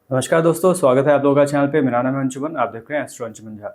नमस्कार दोस्तों, स्वागत है आप लोगों का चैनल पे। मेरा नाम है अंशुमन, आप देख रहे हैं एस्ट्रो अंशुमन झा।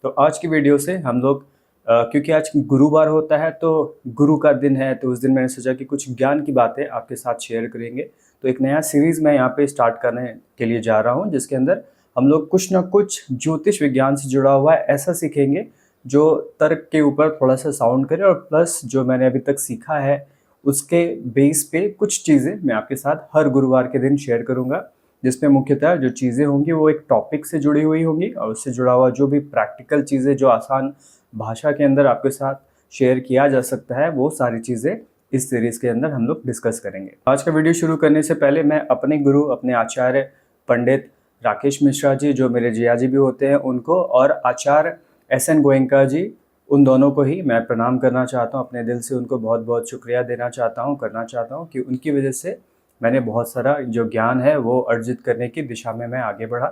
तो आज की वीडियो से हम लोग क्योंकि आज गुरुवार होता है तो गुरु का दिन है, तो उस दिन मैंने सोचा कि कुछ ज्ञान की बातें आपके साथ शेयर करेंगे। तो एक नया सीरीज़ मैं यहाँ पे स्टार्ट करने के लिए जा रहा हूँ, जिसके अंदर हम लोग कुछ ना कुछ ज्योतिष विज्ञान से जुड़ा हुआ ऐसा सीखेंगे जो तर्क के ऊपर थोड़ा सा साउंड करे, और प्लस जो मैंने अभी तक सीखा है उसके बेस पे कुछ चीज़ें मैं आपके साथ हर गुरुवार के दिन शेयर करूँगा, जिसमें मुख्यतः जो चीज़ें होंगी वो एक टॉपिक से जुड़ी हुई होंगी, और उससे जुड़ा हुआ जो भी प्रैक्टिकल चीज़ें जो आसान भाषा के अंदर आपके साथ शेयर किया जा सकता है, वो सारी चीज़ें इस सीरीज़ के अंदर हम लोग डिस्कस करेंगे। आज का वीडियो शुरू करने से पहले मैं अपने गुरु, अपने आचार्य पंडित राकेश मिश्रा जी, जो मेरे जिया जी भी होते हैं, उनको, और आचार्य SN गोयनका जी, उन दोनों को ही मैं प्रणाम करना चाहता हूँ। अपने दिल से उनको बहुत बहुत शुक्रिया देना चाहता हूँ, करना चाहता हूँ कि उनकी वजह से मैंने बहुत सारा जो ज्ञान है वो अर्जित करने की दिशा में मैं आगे बढ़ा।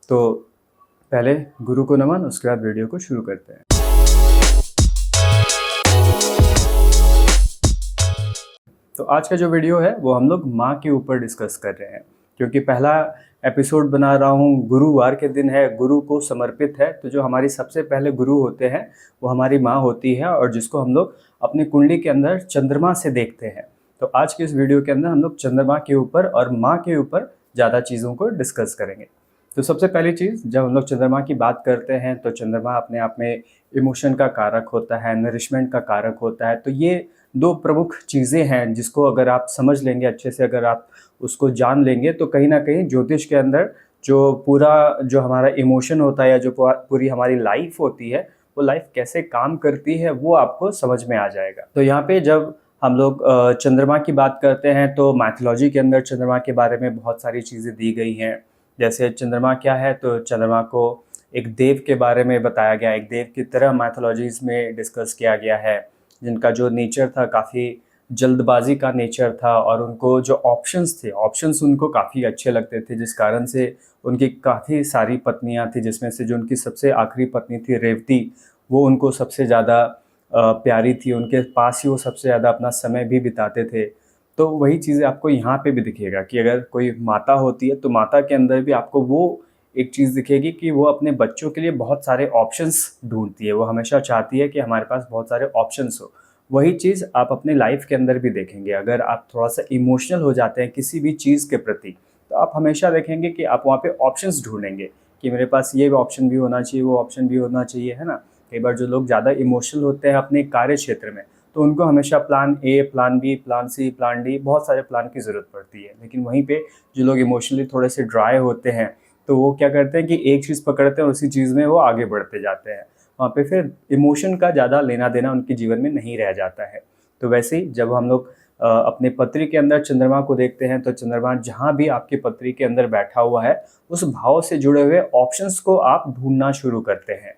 तो पहले गुरु को नमन, उसके बाद वीडियो को शुरू करते हैं। तो आज का जो वीडियो है वो हम लोग माँ के ऊपर डिस्कस कर रहे हैं, क्योंकि पहला एपिसोड बना रहा हूँ, गुरुवार के दिन है, गुरु को समर्पित है। तो जो हमारी सबसे पहले गुरु होते हैं वो हमारी माँ होती है, और जिसको हम लोग अपनी कुंडली के अंदर चंद्रमा से देखते हैं। तो आज के इस वीडियो के अंदर हम लोग चंद्रमा के ऊपर और माँ के ऊपर ज़्यादा चीज़ों को डिस्कस करेंगे। तो सबसे पहली चीज़, जब हम लोग चंद्रमा की बात करते हैं तो चंद्रमा अपने आप में इमोशन का कारक होता है, नरिशमेंट का कारक होता है। तो ये दो प्रमुख चीज़ें हैं जिसको अगर आप समझ लेंगे अच्छे से, अगर आप उसको जान लेंगे, तो कहीं ना कहीं ज्योतिष के अंदर जो पूरा जो हमारा इमोशन होता है या जो पूरी हमारी लाइफ होती है, वो लाइफ कैसे काम करती है वो आपको समझ में आ जाएगा। तो यहाँ पे जब हम लोग चंद्रमा की बात करते हैं तो मैथोलॉजी के अंदर चंद्रमा के बारे में बहुत सारी चीज़ें दी गई हैं। जैसे चंद्रमा क्या है, तो चंद्रमा को एक देव के बारे में बताया गया, एक देव की तरह मैथोलॉजीज में डिस्कस किया गया है, जिनका जो नेचर था काफ़ी जल्दबाजी का नेचर था, और उनको जो ऑप्शंस उनको काफ़ी अच्छे लगते थे, जिस कारण से उनकी काफ़ी सारी पत्नियां थी, जिसमें से जो उनकी सबसे आखिरी पत्नी थी रेवती, वो उनको सबसे ज़्यादा प्यारी थी, उनके पास ही वो सबसे ज़्यादा अपना समय भी बिताते थे। तो वही चीज़ें आपको यहाँ पे भी दिखेगा कि अगर कोई माता होती है तो माता के अंदर भी आपको वो एक चीज़ दिखेगी कि वो अपने बच्चों के लिए बहुत सारे ऑप्शंस ढूंढती है। वो हमेशा चाहती है कि हमारे पास बहुत सारे ऑप्शंस हो। वही चीज़ आप अपने लाइफ के अंदर भी देखेंगे। अगर आप थोड़ा सा इमोशनल हो जाते हैं किसी भी चीज़ के प्रति, तो आप हमेशा देखेंगे कि आप वहाँ पे ऑप्शंस ढूंढेंगे कि मेरे पास ये ऑप्शन भी होना चाहिए, वो ऑप्शन भी होना चाहिए, है ना। कई बार जो लोग ज़्यादा इमोशनल होते हैं अपने कार्य क्षेत्र में, तो उनको हमेशा plan A, plan B, plan C, plan D, बहुत सारे प्लान की ज़रूरत पड़ती है। लेकिन वहीं पे जो लोग इमोशनली थोड़े से ड्राई होते हैं, तो वो क्या करते हैं कि एक चीज़ पकड़ते हैं, उसी चीज़ में वो आगे बढ़ते जाते हैं। वहाँ पे फिर इमोशन का ज़्यादा लेना देना उनके जीवन में नहीं रह जाता है। तो वैसे ही जब हम लोग अपने पत्री के अंदर चंद्रमा को देखते हैं, तो चंद्रमा जहाँ भी आपकी पत्री के अंदर बैठा हुआ है, उस भाव से जुड़े हुए ऑप्शंस को आप ढूंढना शुरू करते हैं।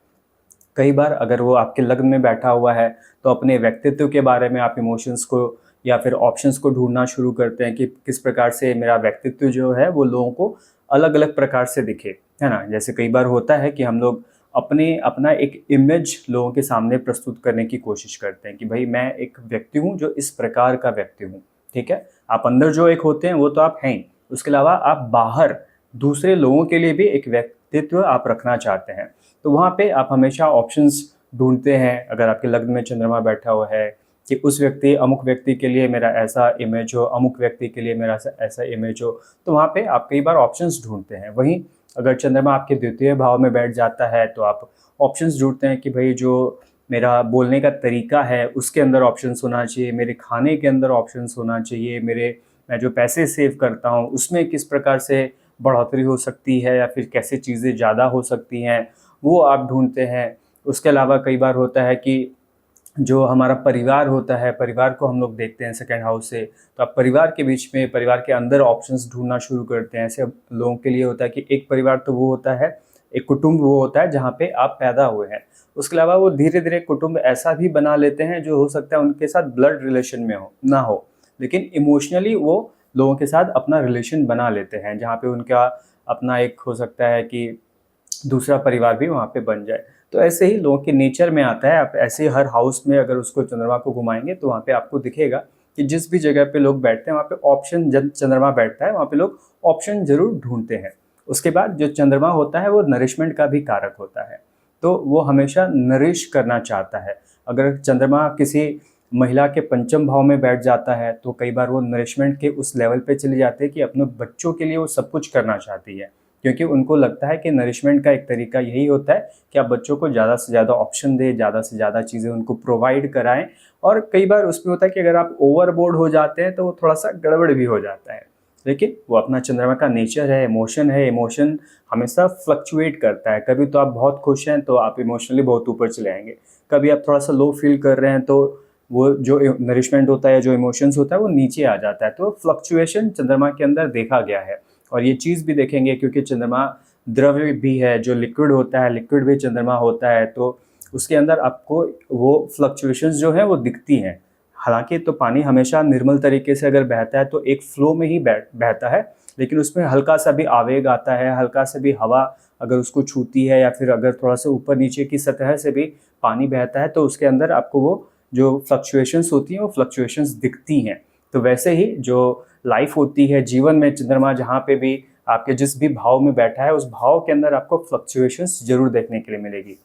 कई बार अगर वो आपके लग्न में बैठा हुआ है, तो अपने व्यक्तित्व के बारे में आप इमोशंस को या फिर ऑप्शंस को ढूंढना शुरू करते हैं कि किस प्रकार से मेरा व्यक्तित्व जो है वो लोगों को अलग अलग प्रकार से दिखे, है ना। जैसे कई बार होता है कि हम लोग अपना एक इमेज लोगों के सामने प्रस्तुत करने की कोशिश करते हैं कि भाई मैं एक व्यक्ति हूँ जो इस प्रकार का व्यक्ति हूँ, ठीक है। आप अंदर जो एक होते हैं वो तो आप हैं ही, उसके अलावा आप बाहर दूसरे लोगों के लिए भी एक व्यक्तित्व आप रखना चाहते हैं। तो वहाँ पे आप हमेशा ऑप्शंस ढूंढते हैं। अगर आपके लग्न में चंद्रमा बैठा हुआ है कि उस व्यक्ति, अमुक व्यक्ति के लिए मेरा ऐसा इमेज हो, अमुक व्यक्ति के लिए मेरा ऐसा इमेज हो, तो वहाँ पे आप कई बार ऑप्शंस ढूंढते हैं। वहीं अगर चंद्रमा आपके द्वितीय भाव में बैठ जाता है तो आप ऑप्शंस ढूंढते हैं कि भाई जो मेरा बोलने का तरीका है उसके अंदर ऑप्शंस होना चाहिए, मेरे खाने के अंदर ऑप्शंस होना चाहिए, मैं जो पैसे सेव करता हूँ उसमें किस प्रकार से बढ़ोतरी हो सकती है, या फिर कैसे चीज़ें ज़्यादा हो सकती हैं, वो आप ढूंढते हैं। उसके अलावा कई बार होता है कि जो हमारा परिवार होता है, परिवार को हम लोग देखते हैं सेकंड हाउस से, तो आप परिवार के बीच में, परिवार के अंदर ऑप्शंस ढूंढना शुरू करते हैं। ऐसे लोगों के लिए होता है कि एक परिवार तो वो होता है, एक कुटुंब वो होता है जहाँ पे आप पैदा हुए हैं। उसके अलावा वो धीरे धीरे कुटुंब ऐसा भी बना लेते हैं जो हो सकता है उनके साथ ब्लड रिलेशन में हो ना हो, लेकिन इमोशनली वो लोगों के साथ अपना रिलेशन बना लेते हैं, जहाँ पे उनका अपना एक हो सकता है कि दूसरा परिवार भी वहाँ पे बन जाए। तो ऐसे ही लोगों के नेचर में आता है। आप ऐसे हर हाउस में अगर उसको चंद्रमा को घुमाएंगे तो वहाँ पे आपको दिखेगा कि जिस भी जगह पे लोग बैठते हैं वहाँ पे ऑप्शन, जब चंद्रमा बैठता है वहाँ पे लोग ऑप्शन जरूर ढूंढते हैं। उसके बाद जो चंद्रमा होता है वो नरिशमेंट का भी कारक होता है, तो वो हमेशा नरिश करना चाहता है। अगर चंद्रमा किसी महिला के पंचम भाव में बैठ जाता है तो कई बार वो नरिशमेंट के उस लेवल पे चली जाती है कि अपने बच्चों के लिए वो सब कुछ करना चाहती है, क्योंकि उनको लगता है कि नरिशमेंट का एक तरीका यही होता है कि आप बच्चों को ज़्यादा से ज़्यादा ऑप्शन दें, ज़्यादा से ज़्यादा चीज़ें उनको प्रोवाइड कराएं। और कई बार उसमें होता है कि अगर आप ओवरबोर्ड हो जाते हैं तो वो थोड़ा सा गड़बड़ भी हो जाता है। लेकिन वो अपना चंद्रमा का नेचर है, इमोशन हमेशा फ्लक्चुएट करता है। कभी तो आप बहुत खुश हैं तो आप इमोशनली बहुत ऊपर चले आएंगे, कभी आप थोड़ा सा लो फील कर रहे हैं तो वो जो नरिशमेंट होता है, जो इमोशंस होता है वो नीचे आ जाता है। तो फ्लक्चुएशन चंद्रमा के अंदर देखा गया है। और ये चीज़ भी देखेंगे क्योंकि चंद्रमा द्रव्य भी है, जो लिक्विड होता है, लिक्विड भी चंद्रमा होता है, तो उसके अंदर आपको वो फ्लक्चुएशंस जो है वो दिखती हैं। हालांकि तो पानी हमेशा निर्मल तरीके से अगर बहता है तो एक फ्लो में ही बहता है, लेकिन उसमें हल्का सा भी आवेग आता है, हल्का सा भी हवा अगर उसको छूती है या फिर अगर थोड़ा सा ऊपर नीचे की सतह से भी पानी बहता है तो उसके अंदर आपको वो जो फ्लक्चुएशंस होती हैं वो फ्लक्चुएशंस दिखती हैं। तो वैसे ही जो लाइफ होती है जीवन में, चंद्रमा जहाँ पे भी आपके जिस भी भाव में बैठा है उस भाव के अंदर आपको फ्लक्चुएशंस जरूर देखने के लिए मिलेगी।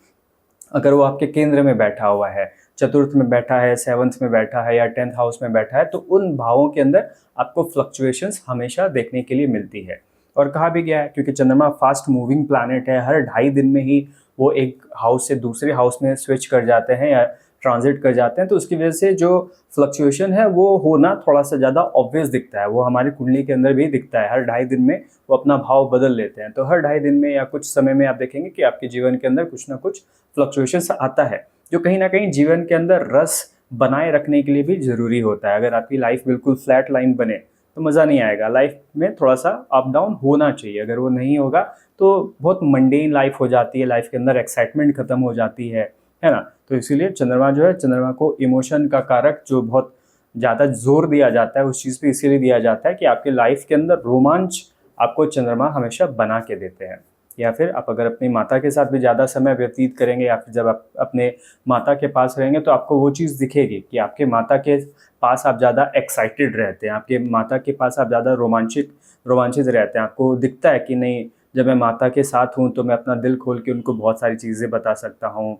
अगर वो आपके केंद्र में बैठा हुआ है, चतुर्थ में बैठा है, सेवंथ में बैठा है या 10th हाउस में बैठा है, तो उन भावों के अंदर आपको फ्लक्चुएशंस हमेशा देखने के लिए मिलती है। और कहा भी गया है क्योंकि चंद्रमा फास्ट मूविंग प्लैनेट है, हर 2.5 दिन में ही वो एक हाउस से दूसरे हाउस में स्विच कर जाते हैं या ट्रांजिट कर जाते हैं, तो उसकी वजह से जो फ्लक्चुएशन है वो होना थोड़ा सा ज़्यादा ऑब्वियस दिखता है। वो हमारी कुंडली के अंदर भी दिखता है, हर 2.5 दिन में वो अपना भाव बदल लेते हैं। तो हर 2.5 दिन में या कुछ समय में आप देखेंगे कि आपके जीवन के अंदर कुछ ना कुछ फ्लक्चुएशन आता है, जो कहीं ना कहीं जीवन के अंदर रस बनाए रखने के लिए भी ज़रूरी होता है। अगर आपकी लाइफ बिल्कुल फ्लैट लाइन बने तो मज़ा नहीं आएगा। लाइफ में थोड़ा सा अप डाउन होना चाहिए, अगर वो नहीं होगा तो बहुत मंडेन लाइफ हो जाती है, लाइफ के अंदर एक्साइटमेंट खत्म हो जाती है ना। तो इसीलिए चंद्रमा जो है, चंद्रमा को इमोशन का कारक जो बहुत ज़्यादा जोर दिया जाता है उस चीज़ पे इसीलिए दिया जाता है कि आपके लाइफ के अंदर रोमांच आपको चंद्रमा हमेशा बना के देते हैं। या फिर आप अगर अपनी माता के साथ भी ज़्यादा समय व्यतीत करेंगे या फिर जब आप अपने माता के पास रहेंगे तो आपको वो चीज़ दिखेगी कि आपके माता के पास आप ज़्यादा एक्साइटेड रहते हैं, आपके माता के पास आप ज़्यादा रोमांचित रहते हैं। आपको दिखता है कि नहीं, जब मैं माता के साथ हूँ तो मैं अपना दिल खोल के उनको बहुत सारी चीज़ें बता सकता हूँ।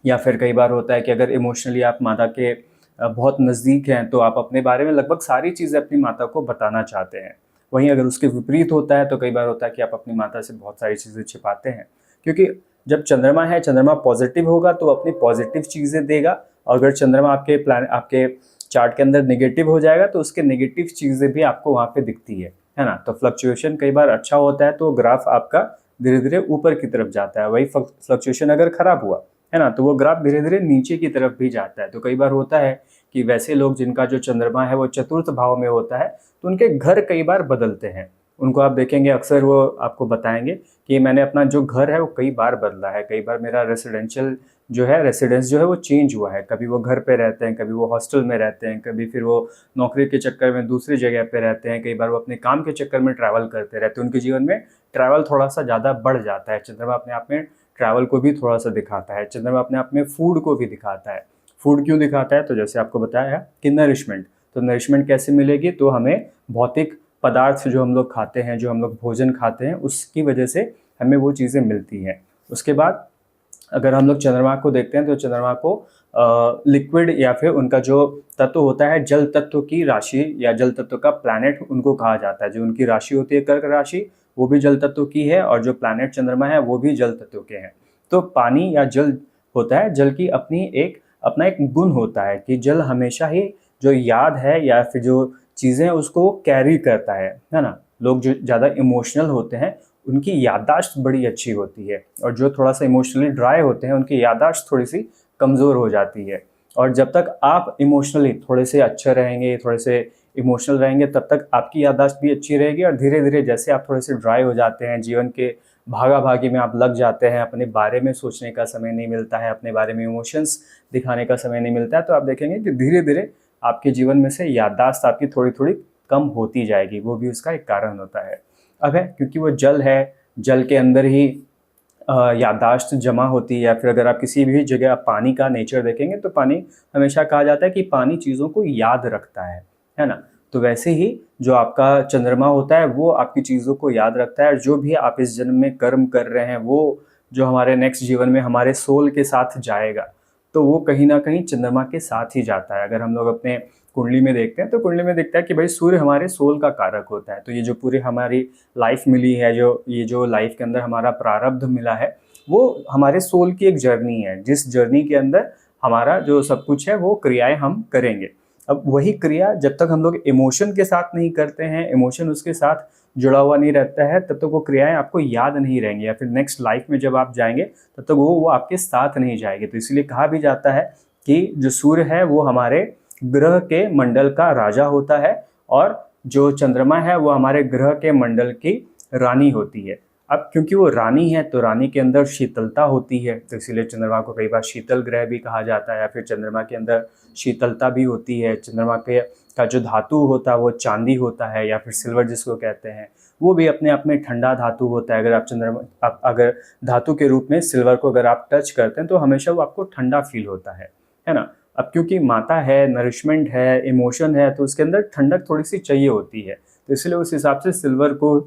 या फिर कई बार होता है कि अगर इमोशनली आप माता के बहुत नज़दीक हैं तो आप अपने बारे में लगभग सारी चीज़ें अपनी माता को बताना चाहते हैं। वहीं अगर उसके विपरीत होता है तो कई बार होता है कि आप अपनी माता से बहुत सारी चीज़ें छिपाते हैं, क्योंकि जब चंद्रमा है, चंद्रमा पॉजिटिव होगा तो अपनी पॉजिटिव चीज़ें देगा, और अगर चंद्रमा आपके चार्ट के अंदर नेगेटिव हो जाएगा तो उसके नेगेटिव चीज़ें भी आपको वहाँ पे दिखती है ना। तो फ्लक्चुएशन कई बार अच्छा होता है तो ग्राफ आपका धीरे धीरे ऊपर की तरफ जाता है, वही फ्लक्चुएशन अगर खराब हुआ है ना तो वो ग्राफ धीरे धीरे नीचे की तरफ भी जाता है। तो कई बार होता है कि वैसे लोग जिनका जो चंद्रमा है वो चतुर्थ भाव में होता है तो उनके घर कई बार बदलते हैं। उनको आप देखेंगे अक्सर वो आपको बताएंगे कि मैंने अपना जो घर है वो कई बार बदला है, कई बार मेरा रेसिडेंस जो है वो चेंज हुआ है। कभी वो घर पे रहते हैं, कभी वो हॉस्टल में रहते हैं, कभी फिर वो नौकरी के चक्कर में दूसरी जगह पे रहते हैं, कई बार वो अपने काम के चक्कर में ट्रैवल करते रहते हैं। उनके जीवन में ट्रैवल थोड़ा सा ज़्यादा बढ़ जाता है। चंद्रमा अपने आप में ट्रैवल को भी थोड़ा सा दिखाता है, चंद्रमा अपने आप में फूड को भी दिखाता है। फूड क्यों दिखाता है? तो जैसे आपको बताया कि नरिशमेंट, तो नरिशमेंट कैसे मिलेगी? तो हमें भौतिक पदार्थ जो हम लोग खाते हैं, जो हम लोग भोजन खाते हैं, उसकी वजह से हमें वो चीज़ें मिलती हैं। उसके बाद अगर हम लोग चंद्रमा को देखते हैं तो चंद्रमा को लिक्विड या फिर उनका जो तत्व होता है, जल तत्व की राशि या जल तत्व का प्लैनेट उनको कहा जाता है। जो उनकी राशि होती है कर्क राशि, वो भी जल तत्व की है, और जो प्लैनेट चंद्रमा है वो भी जल तत्व के हैं। तो पानी या जल होता है, जल की अपना एक गुण होता है कि जल हमेशा ही जो याद है या फिर जो चीज़ें उसको कैरी करता है ना। लोग जो ज़्यादा इमोशनल होते हैं उनकी याददाश्त बड़ी अच्छी होती है, और जो थोड़ा सा इमोशनली ड्राई होते हैं उनकी याददाश्त थोड़ी सी कमज़ोर हो जाती है। और जब तक आप इमोशनली थोड़े से अच्छे रहेंगे, थोड़े से इमोशनल रहेंगे, तब तक आपकी याददाश्त भी अच्छी रहेगी। और धीरे धीरे जैसे आप थोड़े से ड्राई हो जाते हैं, जीवन के भागा भागी में आप लग जाते हैं, अपने बारे में सोचने का समय नहीं मिलता है, अपने बारे में इमोशंस दिखाने का समय नहीं मिलता है, तो आप देखेंगे कि धीरे धीरे आपके जीवन में से याददाश्त आपकी थोड़ी थोड़ी कम होती जाएगी। वो भी उसका एक कारण होता है। अब है क्योंकि वो जल है, जल के अंदर ही याददाश्त जमा होती है। या फिर अगर आप किसी भी जगह पानी का नेचर देखेंगे तो पानी हमेशा कहा जाता है कि पानी चीज़ों को याद रखता है ना। तो वैसे ही जो आपका चंद्रमा होता है वो आपकी चीज़ों को याद रखता है, और जो भी आप इस जन्म में कर्म कर रहे हैं वो जो हमारे नेक्स्ट जीवन में हमारे सोल के साथ जाएगा, तो वो कहीं ना कहीं चंद्रमा के साथ ही जाता है। अगर हम लोग अपने कुंडली में देखते हैं तो कुंडली में दिखता है कि भाई सूर्य हमारे सोल का कारक होता है। तो ये जो पूरी हमारी लाइफ मिली है, जो लाइफ के अंदर हमारा प्रारब्ध मिला है, वो हमारे सोल की एक जर्नी है, जिस जर्नी के अंदर हमारा जो सब कुछ है वो क्रियाएं हम करेंगे। अब वही क्रिया जब तक हम लोग इमोशन के साथ नहीं करते हैं, इमोशन उसके साथ जुड़ा हुआ नहीं रहता है, तब तक वो क्रियाएं आपको याद नहीं रहेंगी, या फिर नेक्स्ट लाइफ में जब आप जाएंगे तब तक वो आपके साथ नहीं जाएगी। तो इसलिए कहा भी जाता है कि जो सूर्य है वो हमारे ग्रह के मंडल का राजा होता है, और जो चंद्रमा है वो हमारे ग्रह के मंडल की रानी होती है। अब क्योंकि वो रानी है तो रानी के अंदर शीतलता होती है, तो इसीलिए चंद्रमा को कई बार शीतल ग्रह भी कहा जाता है, या फिर चंद्रमा के अंदर शीतलता भी होती है। चंद्रमा के का जो धातु होता है वो चांदी होता है, या फिर सिल्वर जिसको कहते हैं, वो भी अपने आप में ठंडा धातु होता है। अगर धातु के रूप में सिल्वर को अगर आप टच करते हैं तो हमेशा वो आपको ठंडा फील होता है ना। अब क्योंकि माता है, नरिशमेंट है, इमोशन है, तो उसके अंदर ठंडक थोड़ी सी चाहिए होती है, तो इसलिए उस हिसाब से सिल्वर को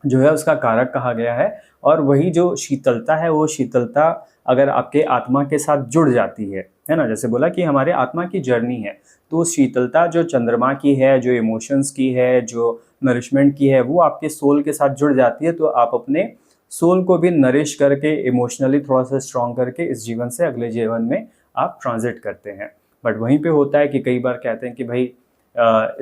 जो है उसका कारक कहा गया है। और वही जो शीतलता है, वो शीतलता अगर आपके आत्मा के साथ जुड़ जाती है ना, जैसे बोला कि हमारे आत्मा की जर्नी है, तो शीतलता जो चंद्रमा की है, जो इमोशंस की है, जो नरिशमेंट की है, वो आपके सोल के साथ जुड़ जाती है, तो आप अपने सोल को भी नरिश करके, इमोशनली थोड़ा सा स्ट्रॉन्ग करके इस जीवन से अगले जीवन में आप ट्रांजिट करते हैं। बट वहीं पे होता है कि कई बार कहते हैं कि भाई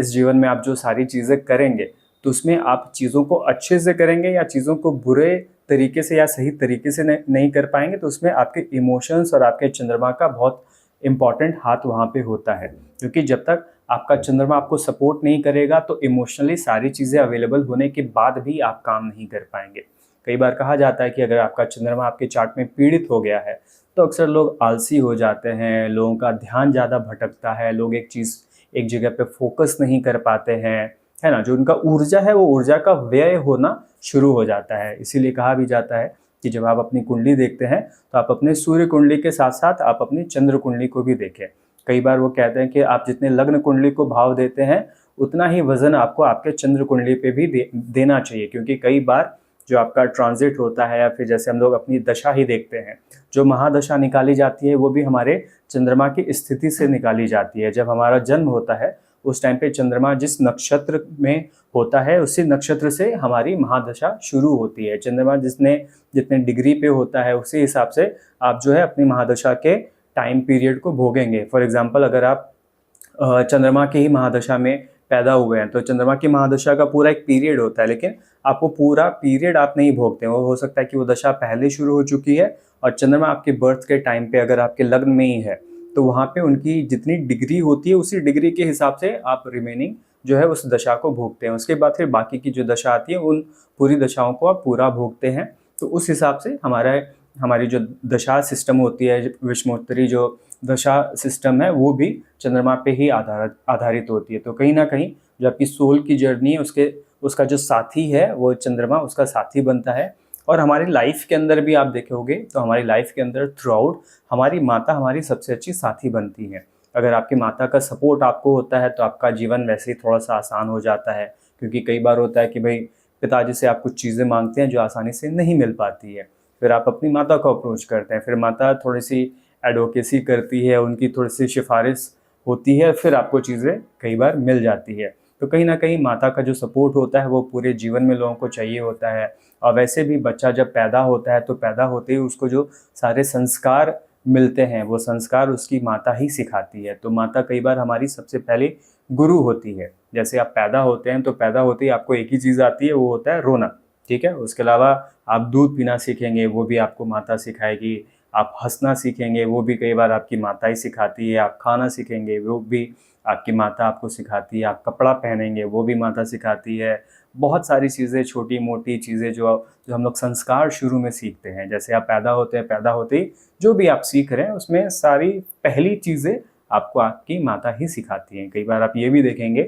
इस जीवन में आप जो सारी चीज़ें करेंगे तो उसमें आप चीज़ों को अच्छे से करेंगे या चीज़ों को बुरे तरीके से या सही तरीके से नहीं कर पाएंगे, तो उसमें आपके इमोशंस और आपके चंद्रमा का बहुत इम्पॉर्टेंट हाथ वहाँ पे होता है। क्योंकि जब तक आपका चंद्रमा आपको सपोर्ट नहीं करेगा तो इमोशनली सारी चीज़ें अवेलेबल होने के बाद भी आप काम नहीं कर पाएंगे। कई बार कहा जाता है कि अगर आपका चंद्रमा आपके चार्ट में पीड़ित हो गया है तो अक्सर लोग आलसी हो जाते हैं, लोगों का ध्यान ज़्यादा भटकता है, लोग एक जगह पे फोकस नहीं कर पाते हैं, है ना। जो उनका ऊर्जा है वो ऊर्जा का व्यय होना शुरू हो जाता है। इसीलिए कहा भी जाता है कि जब आप अपनी कुंडली देखते हैं तो आप अपने सूर्य कुंडली के साथ साथ आप अपनी चंद्र कुंडली को भी देखें। कई बार वो कहते हैं कि आप जितने लग्न कुंडली को भाव देते हैं उतना ही वजन आपको आपके चंद्र कुंडली पे भी देना चाहिए। क्योंकि कई बार जो आपका ट्रांजिट होता है, या फिर जैसे हम लोग अपनी दशा ही देखते हैं, जो महादशा निकाली जाती है वो भी हमारे चंद्रमा की स्थिति से निकाली जाती है। जब हमारा जन्म होता है उस टाइम पे चंद्रमा जिस नक्षत्र में होता है उसी नक्षत्र से हमारी महादशा शुरू होती है। चंद्रमा जितने डिग्री पे होता है उसी हिसाब से आप जो है अपनी महादशा के टाइम पीरियड को भोगेंगे। फॉर एग्जाम्पल, अगर आप चंद्रमा की ही महादशा में पैदा हुए हैं तो चंद्रमा की महादशा का पूरा एक पीरियड होता है, लेकिन आपको पूरा पीरियड आप नहीं भोगते हैं। वो हो सकता है कि वो दशा पहले शुरू हो चुकी है और चंद्रमा आपके बर्थ के टाइम पे अगर आपके लग्न में ही है तो वहाँ पे उनकी जितनी डिग्री होती है उसी डिग्री के हिसाब से आप रिमेनिंग जो है उस दशा को भोगते हैं। उसके बाद फिर बाकी की जो दशा आती है उन पूरी दशाओं को आप पूरा भोगते हैं। तो उस हिसाब से हमारी जो दशा सिस्टम होती है, विषमोत्तरी जो दशा सिस्टम है, वो भी चंद्रमा पे ही आधारित होती है। तो कहीं ना कहीं जो आपकी सोल की जर्नी है उसका जो साथी है वो चंद्रमा उसका साथी बनता है। और हमारी लाइफ के अंदर भी आप देखोगे तो हमारी लाइफ के अंदर थ्रू आउट हमारी माता हमारी सबसे अच्छी साथी बनती है। अगर आपकी माता का सपोर्ट आपको होता है तो आपका जीवन वैसे ही थोड़ा सा आसान हो जाता है। क्योंकि कई बार होता है कि भाई पिताजी से आप कुछ चीज़ें मांगते हैं जो आसानी से नहीं मिल पाती है, फिर आप अपनी माता को अप्रोच करते हैं, फिर माता थोड़ी सी एडवोकेसी करती है, उनकी थोड़ी सी सिफारिश होती है, फिर आपको चीज़ें कई बार मिल जाती है। तो कहीं ना कहीं माता का जो सपोर्ट होता है वो पूरे जीवन में लोगों को चाहिए होता है। और वैसे भी बच्चा जब पैदा होता है तो पैदा होते ही उसको जो सारे संस्कार मिलते हैं वो संस्कार उसकी माता ही सिखाती है। तो माता कई बार हमारी सबसे पहले गुरु होती है। जैसे आप पैदा होते हैं तो पैदा होते ही आपको एक ही चीज़ आती है, वो होता है रोना, ठीक है। उसके अलावा आप दूध पीना सीखेंगे, वो भी आपको माता सिखाएगी। आप हंसना सीखेंगे, वो भी कई बार आपकी माता ही सिखाती है। आप खाना सीखेंगे, वो भी आपकी माता आपको सिखाती है। आप कपड़ा पहनेंगे, वो भी माता सिखाती है। बहुत सारी चीज़ें, छोटी मोटी चीज़ें जो हम लोग संस्कार शुरू में सीखते हैं। जैसे आप पैदा होते हैं, पैदा होते ही जो भी आप सीख रहे हैं उसमें सारी पहली चीज़ें आपको आपकी माता ही सिखाती हैं। कई बार आप ये भी देखेंगे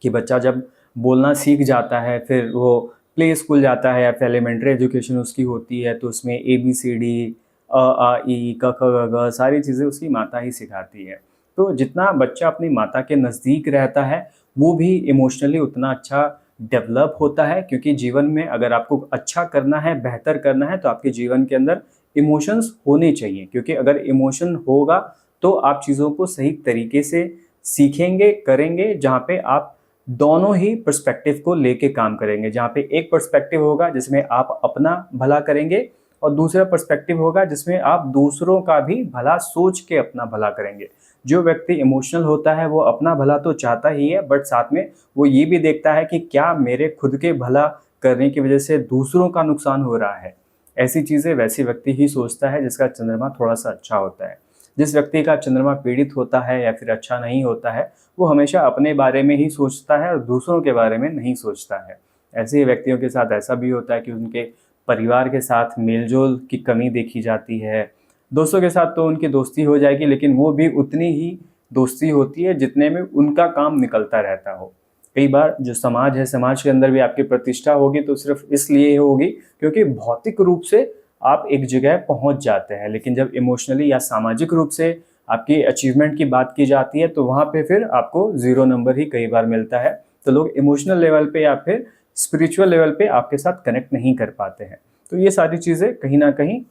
कि बच्चा जब बोलना सीख जाता है, फिर वो प्ले स्कूल जाता है या फिर एलिमेंट्री एजुकेशन उसकी होती है, तो उसमें ABCD, अ आ ई क ख ग घ सारी चीज़ें उसकी माता ही सिखाती है। तो जितना बच्चा अपनी माता के नज़दीक रहता है वो भी इमोशनली उतना अच्छा डेवलप होता है, क्योंकि जीवन में अगर आपको अच्छा करना है, बेहतर करना है, तो आपके जीवन के अंदर इमोशंस होने चाहिए, क्योंकि अगर इमोशन होगा तो आप चीज़ों को सही तरीके से सीखेंगे, करेंगे, जहाँ पे आप दोनों ही पर्सपेक्टिव को लेके काम करेंगे। जहाँ पे एक पर्सपेक्टिव होगा जिसमें आप अपना भला करेंगे और दूसरा पर्सपेक्टिव होगा जिसमें आप दूसरों का भी भला सोच के अपना भला करेंगे। जो व्यक्ति इमोशनल होता है वो अपना भला तो चाहता ही है, बट साथ में वो ये भी देखता है कि क्या मेरे खुद के भला करने की वजह से दूसरों का नुकसान हो रहा है। ऐसी चीज़ें वैसे व्यक्ति ही सोचता है जिसका चंद्रमा थोड़ा-सा अच्छा होता है। जिस व्यक्ति का चंद्रमा पीड़ित होता है या फिर अच्छा नहीं होता है, वो हमेशा अपने बारे में ही सोचता है और दूसरों के बारे में नहीं सोचता है। ऐसे ही व्यक्तियों के साथ ऐसा भी होता है कि उनके परिवार के साथ मेल-जोल की कमी देखी जाती है। दोस्तों के साथ तो उनकी दोस्ती हो जाएगी, लेकिन वो भी उतनी ही दोस्ती होती है जितने में उनका काम निकलता रहता हो। कई बार जो समाज है, समाज के अंदर भी आपकी प्रतिष्ठा होगी तो सिर्फ़ इसलिए होगी क्योंकि भौतिक रूप से आप एक जगह पहुँच जाते हैं, लेकिन जब इमोशनली या सामाजिक रूप से आपकी अचीवमेंट की बात की जाती है, तो वहाँ पे फिर आपको ज़ीरो नंबर ही कई बार मिलता है। तो लोग इमोशनल लेवल पे या फिर स्पिरिचुअल लेवल पे आपके साथ कनेक्ट नहीं कर पाते हैं। तो ये सारी चीज़ें कहीं न कहीं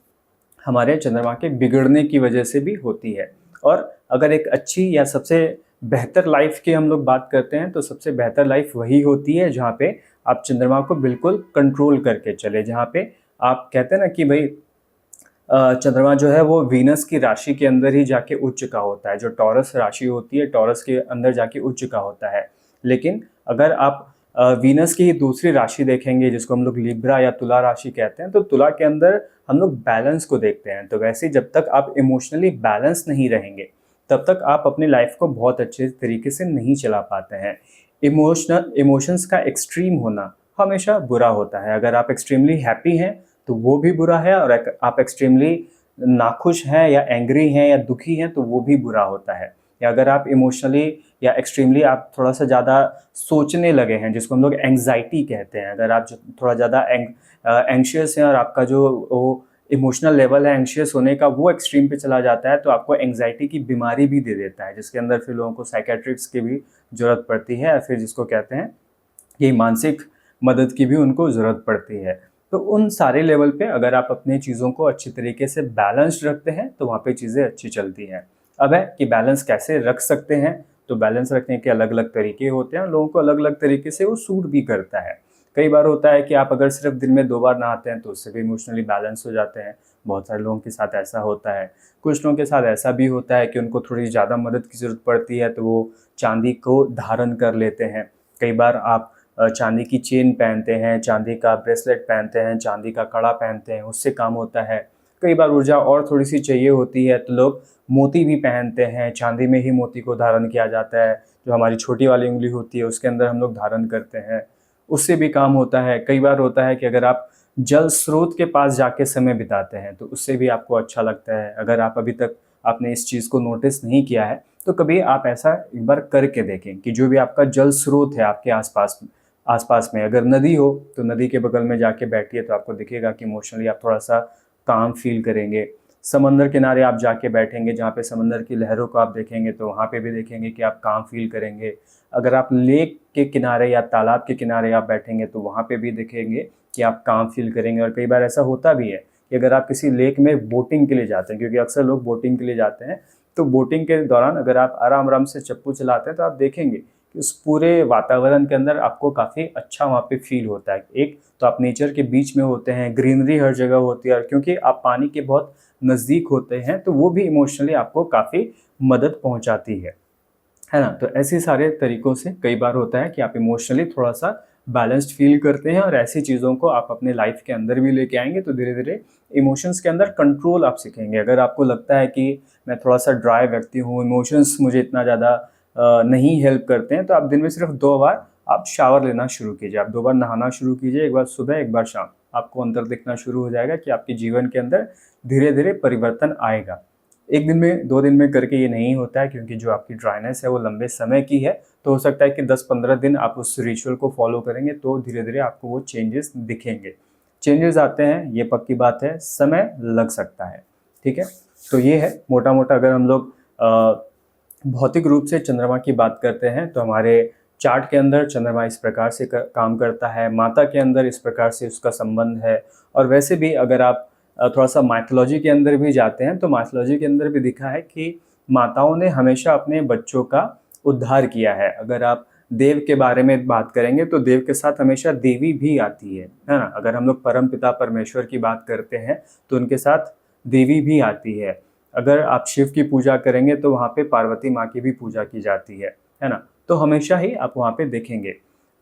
हमारे चंद्रमा के बिगड़ने की वजह से भी होती है। और अगर एक अच्छी या सबसे बेहतर लाइफ़ की हम लोग बात करते हैं, तो सबसे बेहतर लाइफ़ वही होती है जहाँ पे आप चंद्रमा को बिल्कुल कंट्रोल करके चले। जहाँ पे आप कहते हैं ना कि भई चंद्रमा जो है वो वीनस की राशि के अंदर ही जाके उच्च का होता है। जो टॉरस राशि होती है, टॉरस के अंदर जाके उच्च का होता है। लेकिन अगर आप वीनस की ही दूसरी राशि देखेंगे जिसको हम लोग लिब्रा या तुला राशि कहते हैं, तो तुला के अंदर हम लोग बैलेंस को देखते हैं। तो वैसे ही जब तक आप इमोशनली बैलेंस नहीं रहेंगे, तब तक आप अपनी लाइफ को बहुत अच्छे तरीके से नहीं चला पाते हैं। इमोशंस का एक्सट्रीम होना हमेशा बुरा होता है। अगर आप एक्सट्रीमली हैप्पी हैं, तो वो भी बुरा है, और आप एक्सट्रीमली नाखुश हैं या एंग्री हैं या दुखी हैं, तो वो भी बुरा होता है। या अगर आप इमोशनली या एक्सट्रीमली आप थोड़ा-सा ज़्यादा सोचने लगे हैं, जिसको हम लोग एंग्ज़ायटी कहते हैं। अगर आप ज थोड़ा ज़्यादा एंग्ज़ियस हैं और आपका जो वो इमोशनल लेवल है एंग्ज़ियस होने का, वो एक्सट्रीम पे चला जाता है, तो आपको एंग्ज़ायटी की बीमारी भी दे देता है, जिसके अंदर फिर लोगों को साइकियाट्रिस्ट की भी ज़रूरत पड़ती है, या फिर जिसको कहते हैं कि मानसिक मदद की भी उनको ज़रूरत पड़ती है। तो उन सारे लेवल पे अगर आप अपनी चीज़ों को अच्छी तरीके से बैलेंस्ड रखते हैं, तो वहाँ पे चीज़ें अच्छी चलती हैं। अब है कि बैलेंस कैसे रख सकते हैं, तो बैलेंस रखने के अलग-अलग तरीके होते हैं, लोगों को अलग-अलग तरीके से वो सूट भी करता है। कई बार होता है कि आप अगर सिर्फ दिन में 2 बार नहाते हैं, तो उससे भी इमोशनली बैलेंस हो जाते हैं। बहुत सारे लोगों के साथ ऐसा होता है। कुछ लोगों के साथ ऐसा भी होता है कि उनको थोड़ी ज़्यादा मदद की ज़रूरत पड़ती है, तो वो चांदी को धारण कर लेते हैं। कई बार आप चांदी की चेन पहनते हैं, चांदी का ब्रेसलेट पहनते हैं, चांदी का कड़ा पहनते हैं, उससे काम होता है। कई बार ऊर्जा और थोड़ी-सी चाहिए होती है, तो लोग मोती भी पहनते हैं, चांदी में ही मोती को धारण किया जाता है। जो हमारी छोटी वाली उँगली होती है, उसके अंदर हम लोग धारण करते हैं, उससे भी काम होता है। कई बार होता है कि अगर आप जल स्रोत के पास जाके समय बिताते हैं, तो उससे भी आपको अच्छा लगता है। अगर आप अभी तक आपने इस चीज़ को नोटिस नहीं किया है, तो कभी आप ऐसा एक बार करके देखें कि जो भी आपका जल स्रोत है आपके आस-पास में, अगर नदी हो, तो नदी के बगल में जाके बैठिए, तो आपको दिखेगा कि इमोशनली आप थोड़ा-सा काम फ़ील करेंगे। समंदर किनारे आप जाके बैठेंगे, जहाँ पे समंदर की लहरों को आप देखेंगे, तो वहाँ पे भी देखेंगे कि आप काम फ़ील करेंगे। अगर आप लेक के किनारे या तालाब के किनारे आप बैठेंगे, तो वहाँ पे भी देखेंगे कि आप काम फ़ील करेंगे। और कई बार ऐसा होता भी है कि अगर आप किसी लेक में बोटिंग के लिए जाते हैं, क्योंकि अक्सर लोग बोटिंग के लिए जाते हैं, तो बोटिंग के दौरान अगर आप आराम-आराम से चप्पू चलाते हैं, तो आप देखेंगे कि उस पूरे वातावरण के अंदर आपको काफ़ी अच्छा वहाँ पे फ़ील होता है। एक तो आप नेचर के बीच में होते हैं, ग्रीनरी हर जगह होती है, और क्योंकि आप पानी के बहुत नज़दीक होते हैं, तो वो भी इमोशनली आपको काफ़ी मदद पहुँचाती है ना? तो ऐसे सारे तरीकों से कई बार होता है कि आप इमोशनली थोड़ा-सा बैलेंस्ड फ़ील करते हैं, और ऐसी चीज़ों को आप अपने लाइफ़ के अंदर भी लेके आएँगे, तो धीरे-धीरे इमोशंस के अंदर कंट्रोल आप सीखेंगे। अगर आपको लगता है कि मैं थोड़ा-सा ड्राई व्यक्ति हूँ, इमोशंस मुझे इतना ज़्यादा नहीं हेल्प करते हैं, तो आप दिन में सिर्फ 2 बार आप शावर लेना शुरू कीजिए। आप 2 बार नहाना शुरू कीजिए, एक बार सुबह, एक बार शाम। आपको अंतर दिखना शुरू हो जाएगा कि आपके जीवन के अंदर धीरे-धीरे परिवर्तन आएगा। 1 दिन में, 2 दिन में करके ये नहीं होता है, क्योंकि जो आपकी ड्राइनेस है वो लंबे समय की है। तो हो सकता है कि 10-15 दिन आप उस रिचुअल को फ़ॉलो करेंगे, तो धीरे-धीरे आपको वो चेंजेस दिखेंगे। चेंजेस आते हैं, ये पक्की बात है, समय लग सकता है, ठीक है? तो ये है मोटा-मोटा। अगर हम लोग भौतिक रूप से चंद्रमा की बात करते हैं, तो हमारे चार्ट के अंदर चंद्रमा इस प्रकार से काम करता है, माता के अंदर इस प्रकार से उसका संबंध है। और वैसे भी अगर आप थोड़ा सा माइथोलॉजी के अंदर भी जाते हैं तो माइथोलॉजी के अंदर भी दिखा है कि माताओं ने हमेशा अपने बच्चों का उद्धार किया है। अगर आप देव के बारे में बात करेंगे तो देव के साथ हमेशा देवी भी आती है ना। अगर हम लोग परम पिता परमेश्वर की बात करते हैं तो उनके साथ देवी भी आती है। अगर आप शिव की पूजा करेंगे तो वहाँ पे पार्वती माँ की भी पूजा की जाती है ना। तो हमेशा ही आप वहाँ पे देखेंगे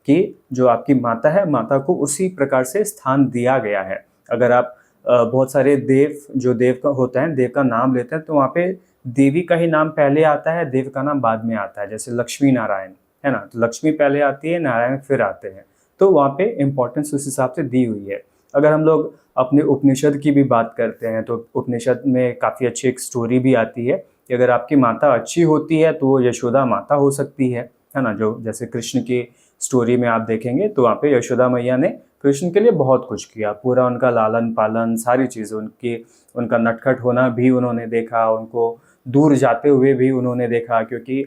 कि जो आपकी माता है, माता को उसी प्रकार से स्थान दिया गया है। अगर आप बहुत सारे देव, जो देव का होता है, देव का नाम लेते हैं तो वहाँ पे देवी का ही नाम पहले आता है, देव का नाम बाद में आता है। जैसे लक्ष्मी नारायण है ना, तो लक्ष्मी पहले आती है, नारायण फिर आते हैं। तो वहाँ पे इम्पोर्टेंस उस हिसाब से दी हुई है। अगर हम लोग अपने उपनिषद की भी बात करते हैं तो उपनिषद में काफ़ी अच्छी एक स्टोरी भी आती है कि अगर आपकी माता अच्छी होती है तो वो यशोदा माता हो सकती है ना। जो जैसे कृष्ण की स्टोरी में आप देखेंगे तो वहाँ पे यशोदा मैया ने कृष्ण के लिए बहुत कुछ किया, पूरा उनका लालन पालन, सारी चीज़ें, उनका नटखट होना भी उन्होंने देखा, उनको दूर जाते हुए भी उन्होंने देखा, क्योंकि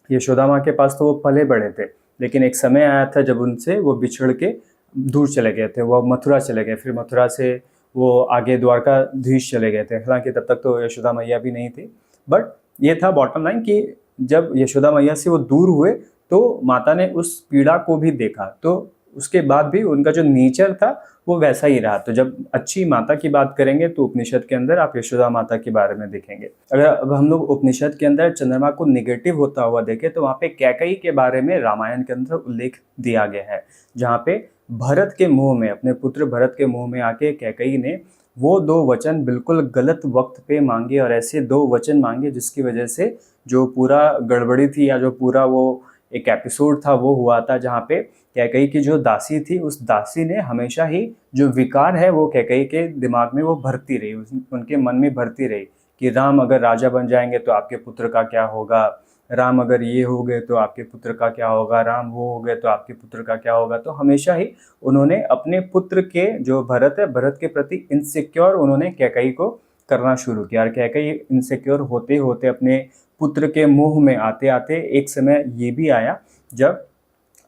यशोदा माँ के पास तो वो पले बड़े थे, लेकिन एक समय आया था जब उनसे वो बिछड़ के दूर चले गए थे, वो मथुरा चले गए, फिर मथुरा से वो आगे द्वारकाधीश चले गए थे। हालांकि तब तक तो यशोदा मैया भी नहीं थी, बट ये था बॉटम लाइन कि जब यशोदा मैया से वो दूर हुए तो माता ने उस पीड़ा को भी देखा, तो उसके बाद भी उनका जो नेचर था वो वैसा ही रहा। तो जब अच्छी माता की बात करेंगे तो उपनिषद के अंदर आप यशोदा माता के बारे में देखेंगे। अगर अब हम लोग उपनिषद के अंदर चंद्रमा को निगेटिव होता हुआ देखें तो वहाँ पे कैकेयी के बारे में रामायण के अंदर उल्लेख दिया गया है, जहाँ पे भरत के मुंह में, अपने पुत्र भरत के मुंह में आके कैकेयी ने वो 2 वचन बिल्कुल गलत वक्त पे मांगे, और ऐसे 2 वचन मांगे जिसकी वजह से जो पूरा गड़बड़ी थी, या जो पूरा वो एक एपिसोड था वो हुआ था, जहाँ पे कैकेयी की जो दासी थी, उस दासी ने हमेशा ही जो विकार है वो कैकेयी के दिमाग में वो भरती रही, उनके मन में भरती रही कि राम अगर राजा बन जाएंगे तो आपके पुत्र का क्या होगा, राम अगर ये हो गए तो आपके पुत्र का क्या होगा, राम वो हो गए तो आपके पुत्र का क्या होगा। तो हमेशा ही उन्होंने अपने पुत्र के, जो भरत है, भरत के प्रति इनसिक्योर उन्होंने कैकेयी को करना शुरू किया। और कैकेयी इनसिक्योर होते होते अपने पुत्र के मुंह में आते आते एक समय ये भी आया जब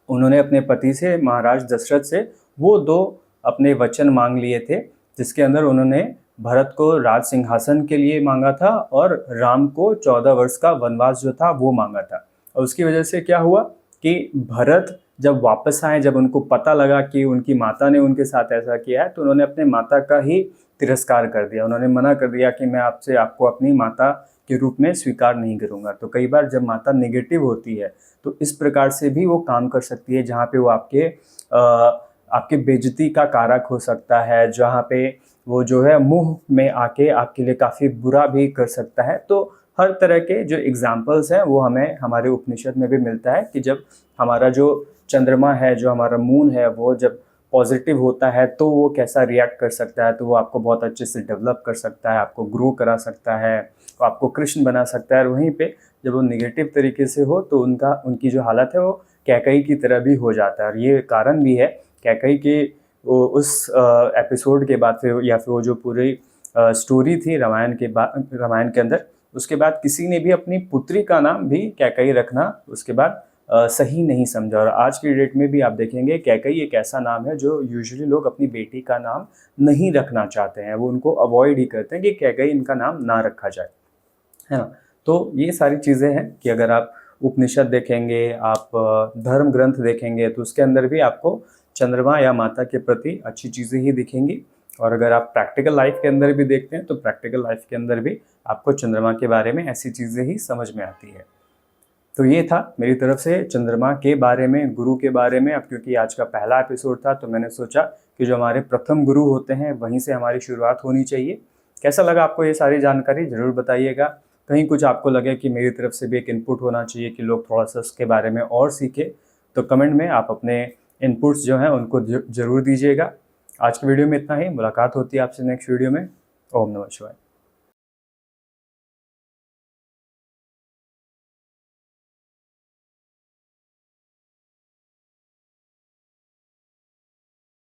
उन्होंने अपने पति से, महाराज दशरथ से, वो 2 अपने वचन मांग लिए थे, जिसके अंदर उन्होंने भरत को राज सिंहासन के लिए मांगा था और राम को 14 वर्ष का वनवास जो था वो मांगा था। और उसकी वजह से क्या हुआ कि भरत जब वापस आए, जब उनको पता लगा कि उनकी माता ने उनके साथ ऐसा किया है, तो उन्होंने अपने माता का ही तिरस्कार कर दिया। उन्होंने मना कर दिया कि मैं आपको अपनी माता के रूप में स्वीकार नहीं करूँगा। तो कई बार जब माता नेगेटिव होती है तो इस प्रकार से भी वो काम कर सकती है, जहाँ पे वो आपके बेइज्जती का कारक हो सकता है, जहाँ पे वो जो है मुंह में आके आपके लिए काफ़ी बुरा भी कर सकता है। तो हर तरह के जो एग्जाम्पल्स हैं वो हमें हमारे उपनिषद में भी मिलता है कि जब हमारा जो चंद्रमा है, जो हमारा मून है, वो जब पॉजिटिव होता है तो वो कैसा रिएक्ट कर सकता है। तो वो आपको बहुत अच्छे से डेवलप कर सकता है, आपको ग्रो करा सकता है, आपको कृष्ण बना सकता है। और वहीं पे जब वो निगेटिव तरीके से हो तो उनकी जो हालत है वो कैकेयी की तरह भी हो जाता है। और ये कारण भी है कैकेयी के उस एपिसोड के बाद फिर, या फिर वो जो पूरी स्टोरी थी रामायण के अंदर, उसके बाद किसी ने भी अपनी पुत्री का नाम भी कैकेयी रखना उसके बाद सही नहीं समझा। और आज की डेट में भी आप देखेंगे कैकेयी एक ऐसा नाम है जो यूजुअली लोग अपनी बेटी का नाम नहीं रखना चाहते हैं, वो उनको अवॉइड ही करते हैं कि कैकेयी इनका नाम ना रखा जाए, है ना। तो ये सारी चीज़ें हैं कि अगर आप उपनिषद देखेंगे, आप धर्म ग्रंथ देखेंगे तो उसके अंदर भी आपको चंद्रमा या माता के प्रति अच्छी चीज़ें ही दिखेंगी। और अगर आप प्रैक्टिकल लाइफ के अंदर भी देखते हैं तो प्रैक्टिकल लाइफ के अंदर भी आपको चंद्रमा के बारे में ऐसी चीज़ें ही समझ में आती है। तो ये था मेरी तरफ से चंद्रमा के बारे में, गुरु के बारे में। अब क्योंकि आज का पहला एपिसोड था तो मैंने सोचा कि जो हमारे प्रथम गुरु होते हैं वहीं से हमारी शुरुआत होनी चाहिए। कैसा लगा आपको ये सारी जानकारी, ज़रूर बताइएगा। कहीं कुछ आपको लगे कि मेरी तरफ से भी एक इनपुट होना चाहिए कि लोग थोड़ा सा उसके बारे में और सीखें, तो कमेंट में आप अपने इनपुट्स जो हैं उनको ज़रूर दीजिएगा। आज की वीडियो में इतना ही। मुलाकात होती है आपसे नेक्स्ट वीडियो में। ओम नमः शिवाय।